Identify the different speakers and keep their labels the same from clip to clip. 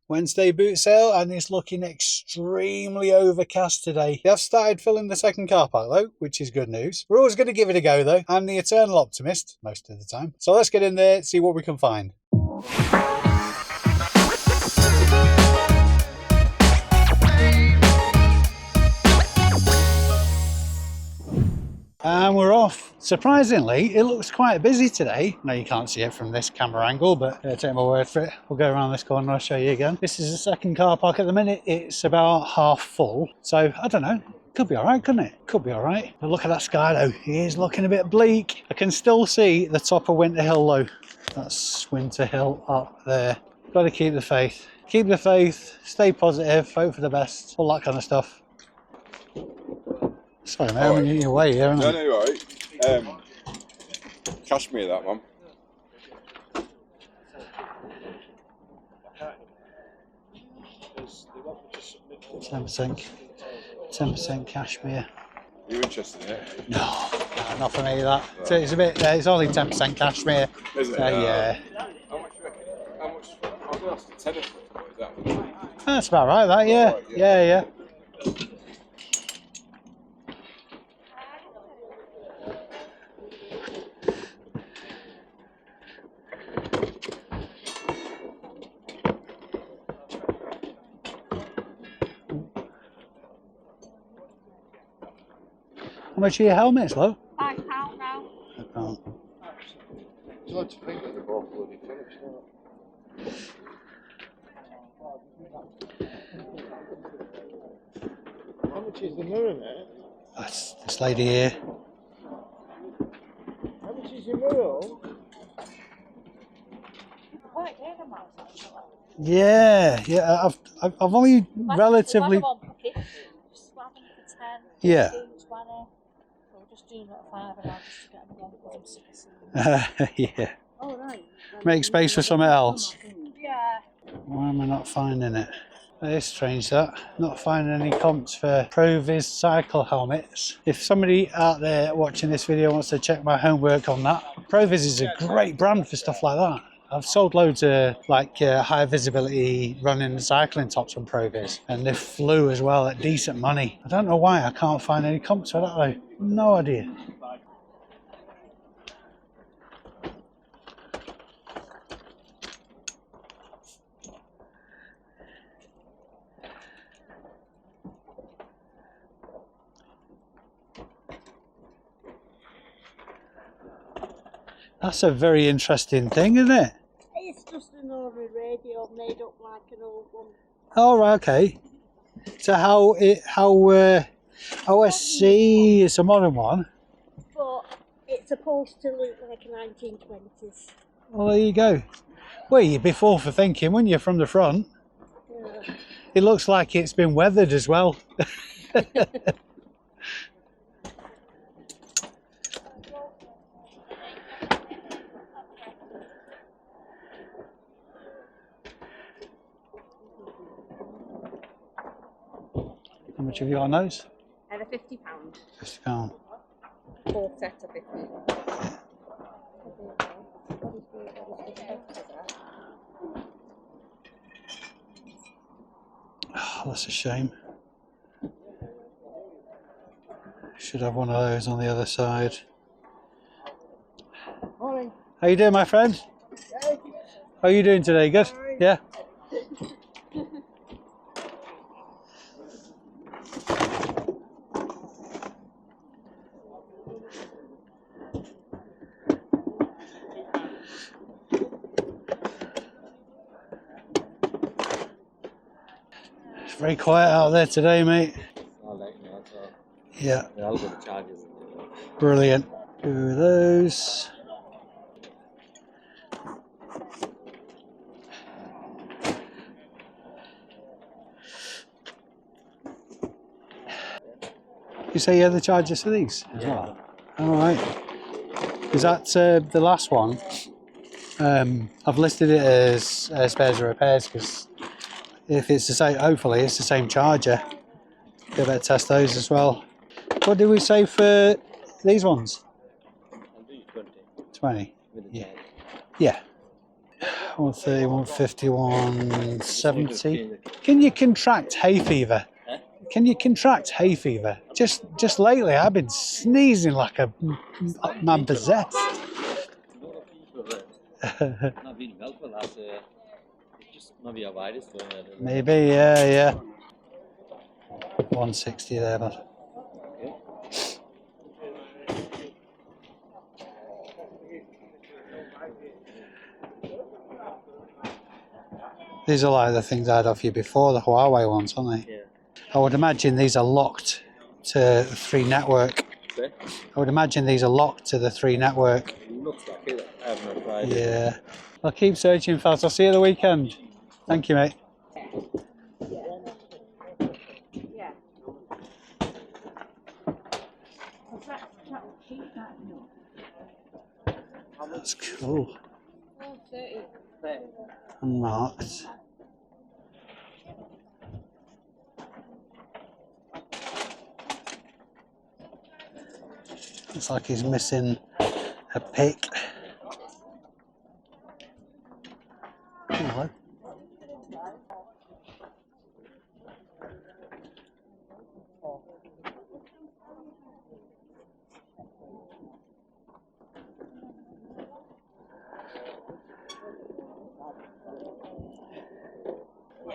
Speaker 1: Wednesday boot sale, and it's looking extremely overcast today. They have started filling the second car park though, which is good news. We're always going to give it a go though. I'm the eternal optimist most of the time. So let's get in there, see what we can find. And we're off. Surprisingly, it looks quite busy today. Now you can't see it from this camera angle, but take my word for it. We'll go around this corner and I'll show you again. This is the second car park at the minute. It's about half full. So I don't know. Could be all right, couldn't it? Could be all right. But look at that sky though. It is looking a bit bleak. I can still see the top of Winter Hill though. That's Winter Hill up there. Got to keep the faith. Keep the faith. Stay positive. Hope for the best. All that kind of stuff. Sorry, mate, I'm in your way here, aren't I?
Speaker 2: No, you're alright. Cashmere, that one.
Speaker 1: $10% cashmere.
Speaker 2: You interested in it?
Speaker 1: No, not for me that. Right. So it's a bit. It's only 10% cashmere.
Speaker 2: Is it?
Speaker 1: Yeah.
Speaker 2: How much? How much? I'll be asked to 10 of it.
Speaker 1: That's about right. That yeah.
Speaker 2: Right,
Speaker 1: Yeah. How much are your helmets, love?
Speaker 3: £5 now.
Speaker 1: £5.
Speaker 2: Would you like to think that they're both bloody finished, How much is the mirror, mate?
Speaker 1: That's this lady here.
Speaker 2: How much is your mirror?
Speaker 1: Yeah. I've only relatively. Yeah. Yeah.
Speaker 3: Oh, right.
Speaker 1: Make space for something else.
Speaker 3: Yeah.
Speaker 1: Why am I not finding it? That is strange that. Not finding any comps for ProViz cycle helmets. If somebody out there watching this video wants to check my homework on that, ProViz is a great brand for stuff like that. I've sold loads of like high visibility running and cycling tops from ProViz, and they flew as well at decent money. I don't know why I can't find any comps for that though. No idea. That's a very interesting thing, isn't it?
Speaker 3: It's just an ordinary radio made up like an old one.
Speaker 1: Oh, right, okay. So I see, it's a modern one.
Speaker 3: But it's supposed to look like a 1920s.
Speaker 1: Well, there you go. Well, you'd be full for thinking, wouldn't you, from the front?
Speaker 3: Yeah.
Speaker 1: It looks like it's been weathered as well. How much have you got on those?
Speaker 3: And a £50.
Speaker 1: £50.
Speaker 3: 4 sets of 50.
Speaker 1: Oh, that's a shame. Should have one of those on the other side.
Speaker 3: Morning.
Speaker 1: How you doing, my friend? How are you doing today? Good? Yeah? It's very quiet out there today, mate.
Speaker 4: I'll let you know.
Speaker 1: Yeah.
Speaker 4: I'll go to charges.
Speaker 1: Brilliant. Two of those. You say you had the charges for these as well? All right. Is that the last one? I've listed it as spares or repairs because if it's the same, hopefully it's the same charger. Go better test those as well. What did we say for these ones? 20. Yeah. Yeah. 130, 150, 170. Can you contract hay fever? Can you contract hay fever? Just lately, I've been sneezing like a man possessed.
Speaker 4: Not been well for that. Just maybe a virus going there.
Speaker 1: Maybe, yeah. 160 there, bud. These are like the things I had off you before, the Huawei ones, aren't they?
Speaker 4: Yeah.
Speaker 1: I would imagine these are locked to the 3 network.
Speaker 4: Okay.
Speaker 1: I would imagine these are locked to the 3 network.
Speaker 4: Looks like it. I haven't tried it.
Speaker 1: Yeah. I'll keep searching, fellas. I'll see you at the weekend. Thank you, mate. That's cool. Unmarked. Looks like he's missing a pick. Hello.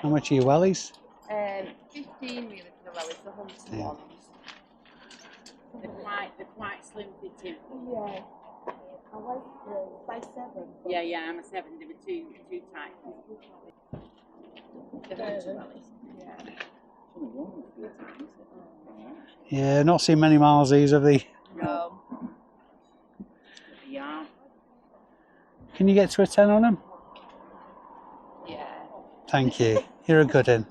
Speaker 1: How much are your wellies?
Speaker 5: 15 really for the lowest, the Hunter ones. They're quite slim fitting.
Speaker 3: Yeah. I like size 7.
Speaker 5: Yeah, I'm a 7. They were too tight. The Hunter wellies.
Speaker 1: Yeah, not seen many miles these, have they?
Speaker 5: No. Yeah.
Speaker 1: Can you get to a 10 on them?
Speaker 5: Yeah.
Speaker 1: Thank you. You're a good one.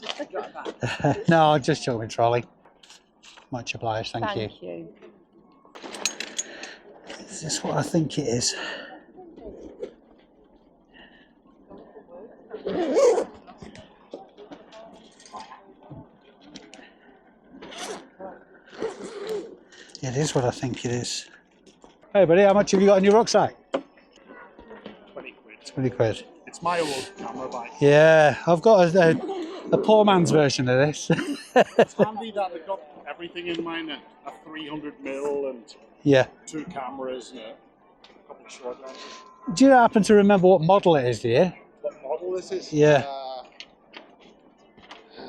Speaker 1: No, I'll just joke with trolley. Much obliged, thank you.
Speaker 5: Thank you.
Speaker 1: Is this what I think it is? It is what I think it is. Hey buddy, how much have you got in your rucksack?
Speaker 6: 20 quid.
Speaker 1: 20 quid.
Speaker 6: It's my old camera bike.
Speaker 1: Yeah, I've got a poor man's version of this.
Speaker 6: It's handy that they've got everything in mine, a 300mm and
Speaker 1: Yeah.
Speaker 6: 2 cameras and a couple of short lenses.
Speaker 1: Do you happen to remember what model it is, do you?
Speaker 6: What model this is?
Speaker 1: Yeah.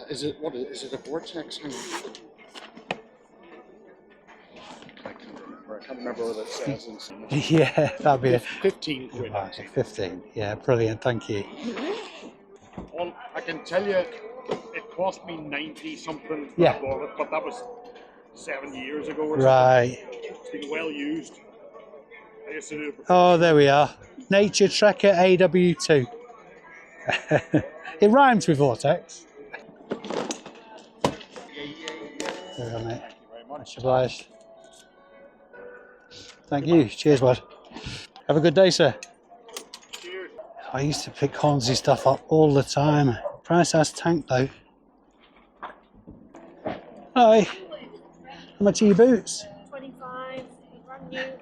Speaker 6: Is it a Vortex? Hang on. I can't remember what it says.
Speaker 1: Yeah, that'd be
Speaker 6: 15 quid.
Speaker 1: right, 15. Yeah, brilliant, thank you.
Speaker 6: Well, I can tell you, it cost me 90 something when
Speaker 1: Yeah.
Speaker 6: I bought it, but that was 7 years ago or
Speaker 1: Right.
Speaker 6: something. It's been well used. I used to do it
Speaker 1: Oh, there we are. Nature Trekker AW2. It rhymes with Vortex. There we are, mate. Much obliged. Thank you. Cheers, bud. Have a good day, sir.
Speaker 6: Cheers.
Speaker 1: I used to pick Hornsey stuff up all the time. Price has tanked though. Hi. How much are your boots?
Speaker 3: 25. Brand new.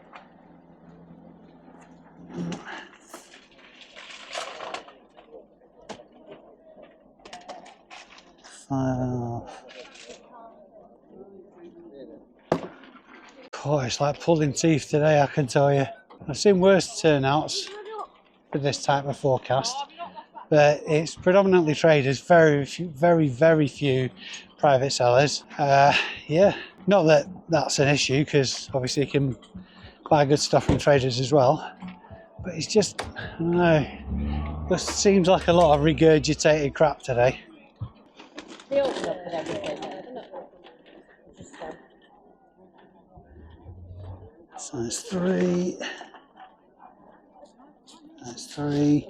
Speaker 1: Oh, it's like pulling teeth today, I can tell you. I've seen worse turnouts with this type of forecast, but it's predominantly traders, very few private sellers. Yeah, not that that's an issue, because obviously you can buy good stuff from traders as well, but it's just, I don't know, just seems like a lot of regurgitated crap today.
Speaker 5: They open up and everything.
Speaker 1: Size 3. That's 3.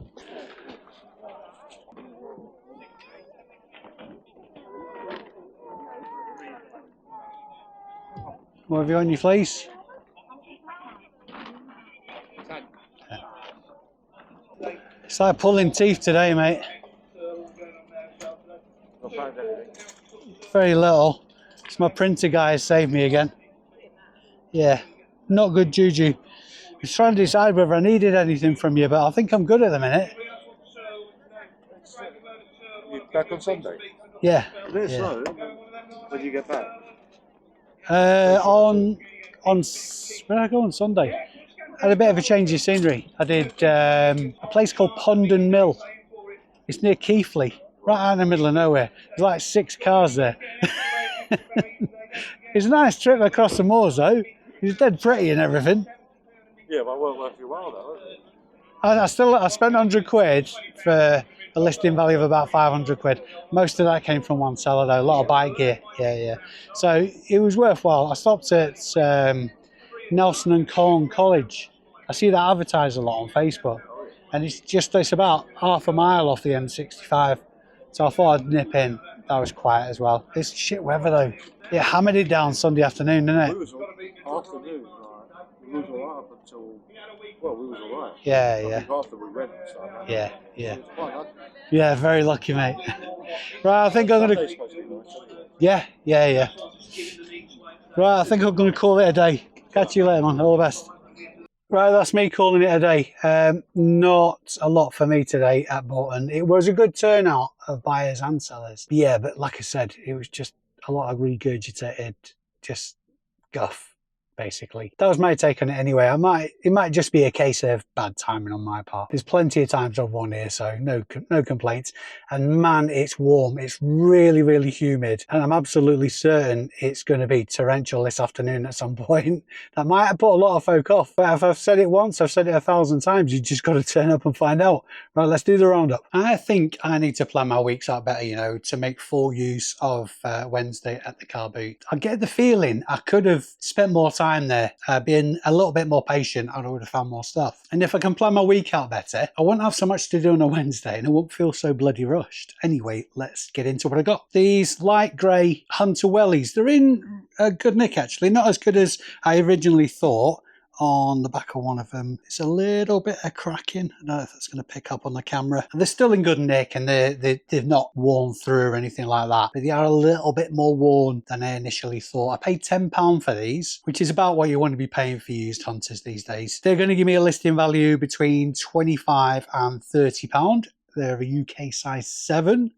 Speaker 1: What have you on your fleece? It's like pulling teeth today, mate. Very little. It's my printer guy has saved me again. Yeah, not good juju. I was trying to decide whether I needed anything from you, but I think I'm good at the minute.
Speaker 6: Back on Sunday.
Speaker 1: Yeah.
Speaker 6: It is
Speaker 1: Yeah.
Speaker 6: so. When do you get back?
Speaker 1: On where did I go on Sunday? I had a bit of a change of scenery. I did a place called Pondon Mill. It's near Keeffe, right out in the middle of nowhere. There's like 6 cars there. It's a nice trip across the moors though. It's dead pretty and everything.
Speaker 6: Yeah, but it won't worth your while though, is it?
Speaker 1: I spent 100 quid for a listing value of about 500 quid. Most of that came from one seller though, a lot of bike gear. Yeah. So it was worthwhile. I stopped at Nelson and Colne College. I see that advertised a lot on Facebook. And it's about half a mile off the M65. So I thought I'd nip in. That was quiet as well. It's shit weather though. It hammered it down Sunday afternoon, didn't
Speaker 6: We
Speaker 1: it?
Speaker 6: was afternoon, right? We was alright up until, well, we was alright.
Speaker 1: Yeah.
Speaker 6: I think after we went and stuff.
Speaker 1: Yeah.
Speaker 6: It was quite lucky.
Speaker 1: Yeah, very lucky, mate. Right, I think I'm gonna.
Speaker 6: Sunday's supposed to be nice, isn't it?
Speaker 1: Yeah. Right, I think I'm gonna call it a day. Catch you later, man. All the best. Right, that's me calling it a day. Not a lot for me today at Bolton. It was a good turnout of buyers and sellers. Yeah, but like I said, it was just a lot of regurgitated, just guff. Basically, that was my take on it anyway. It might just be a case of bad timing on my part. There's plenty of times I've won here, so no complaints. And man, it's warm. It's really humid, and I'm absolutely certain it's going to be torrential this afternoon at some point. That might have put a lot of folk off, but if I've said it once, I've said it 1,000 times. You just got to turn up and find out. Right, let's do the roundup. I think I need to plan my weeks out better, to make full use of Wednesday at the car boot. I get the feeling I could have spent more time there, being a little bit more patient, and I would have found more stuff. And if I can plan my week out better, I won't have so much to do on a Wednesday and I won't feel so bloody rushed. Anyway, let's get into what I got. These light grey Hunter Wellies, they're in a good nick actually, not as good as I originally thought. On the back of one of them, it's a little bit of cracking. I don't know if that's going to pick up on the camera. They're still in good nick and they've not worn through or anything like that, but they are a little bit more worn than I initially thought. I paid £10 for these, which is about what you want to be paying for used Hunters these days. They're going to give me a listing value between £25 and £30. They're a UK size 7.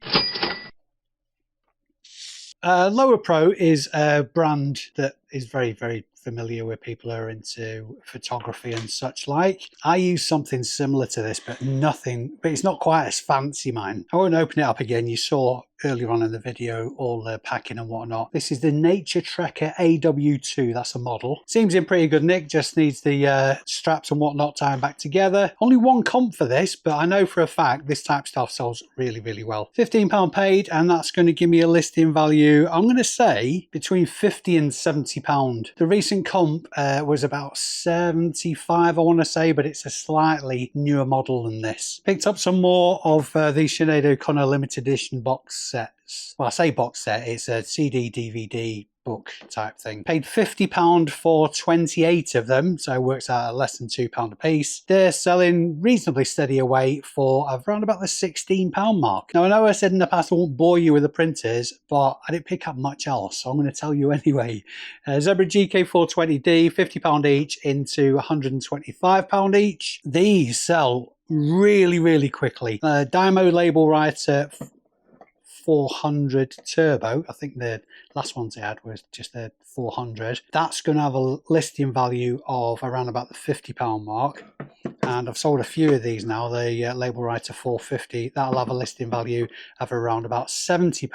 Speaker 1: Lower Pro is a brand that is very familiar with people who are into photography and such like. I use something similar to this, but it's not quite as fancy, mine. I won't open it up again. You saw earlier on in the video all the packing and whatnot. This is the Nature Trekker AW2. That's a model. Seems in pretty good nick, just needs the straps and whatnot tying back together. Only one comp for this, but I know for a fact this type of stuff sells really well. £15 paid, and that's going to give me a listing value, I'm going to say between £50 and £70. The recent comp was about 75, I want to say, but it's a slightly newer model than this. Picked up some more of the Sinead O'Connor limited edition box sets. Well, I say box set, it's a CD, DVD, book type thing. Paid £50 for 28 of them, so it works out at less than £2 a piece. They're selling reasonably steady away for around about the £16 mark. Now, I know I said in the past I won't bore you with the printers, but I didn't pick up much else, so I'm going to tell you anyway. Zebra GK420D, £50 each into £125 each. These sell really quickly. Dymo label writer 400 turbo. I think the last ones they had was just the 400. That's going to have a listing value of around about the £50 mark. And I've sold a few of these now. The label writer 450, that'll have a listing value of around about £70.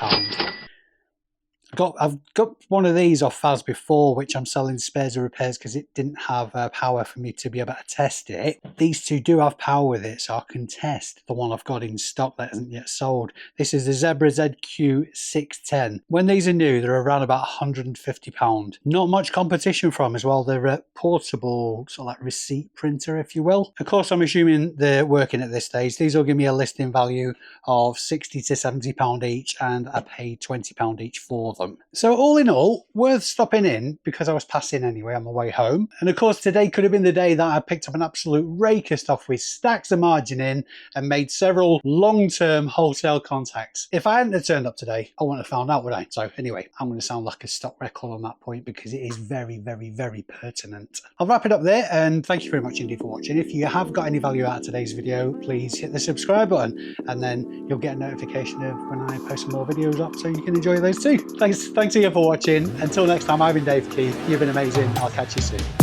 Speaker 1: I've got one of these off Faz before, which I'm selling spares or repairs because it didn't have power for me to be able to test it. These two do have power with it, so I can test the one I've got in stock that isn't yet sold. This is the Zebra ZQ610. When these are new, they're around about £150. Not much competition from as well. They're a portable sort of like receipt printer, if you will. Of course, I'm assuming they're working at this stage. These will give me a listing value of £60 to £70 each, and I paid £20 each for them. them. So all in all, worth stopping in because I was passing anyway on my way home. And of course, today could have been the day that I picked up an absolute rake of stuff with stacks of margin in and made several long-term wholesale contacts. If I hadn't have turned up today, I wouldn't have found out, would I? So anyway, I'm going to sound like a stock record on that point because it is very, very, very pertinent. I'll wrap it up there, and thank you very much indeed for watching. If you have got any value out of today's video, please hit the subscribe button, and then you'll get a notification of when I post some more videos up so you can enjoy those too. Thanks again for watching. Until next time, I've been Dave Keeffe. You've been amazing. I'll catch you soon.